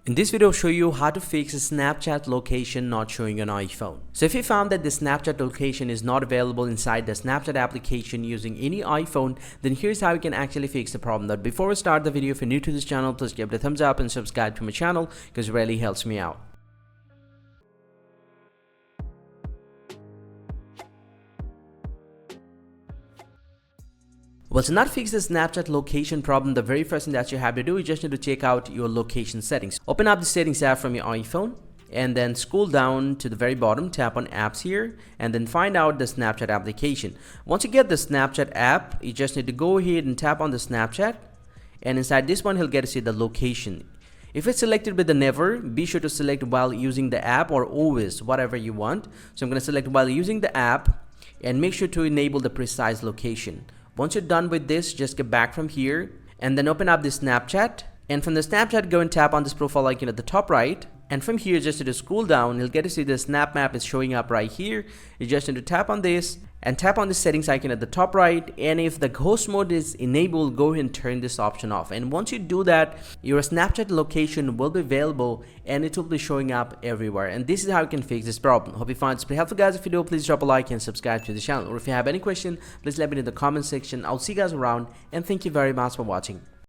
In this video, I'll show you how to fix a Snapchat location not showing on iPhone. So if you found that the Snapchat location is not available inside the Snapchat application using any iPhone, then here's how you can actually fix the problem. But before we start the video, if you're new to this channel, please give it a thumbs up and subscribe to my channel because it really helps me out. Well, to not fix the Snapchat location problem, the very first thing that you have to do is just need to check out your location settings. Open up the settings app from your iPhone and then scroll down to the very bottom, tap on apps here and then find out the Snapchat application. Once you get the Snapchat app, you just need to go ahead and tap on the Snapchat, and inside this one, he'll get to see the location. If it's selected with the never, be sure to select while using the app or always, whatever you want. So I'm going to select while using the app and make sure to enable the precise location. Once you're done with this, just get back from here and then open up the Snapchat, and from the Snapchat go and tap on this profile icon at the top right, and from here just need to scroll down. You'll get to see the snap map is showing up right here. You just need to tap on this and tap on the settings icon at the top right, and if the ghost mode is enabled, go ahead and turn this option off. And once you do that, your Snapchat location will be available and it will be showing up everywhere. And this is how you can fix this problem. Hope you find this pretty helpful, guys. If you do, please drop a like and subscribe to the channel, or if you have any question, please let me know in the comment section. I'll see you guys around, and thank you very much for watching.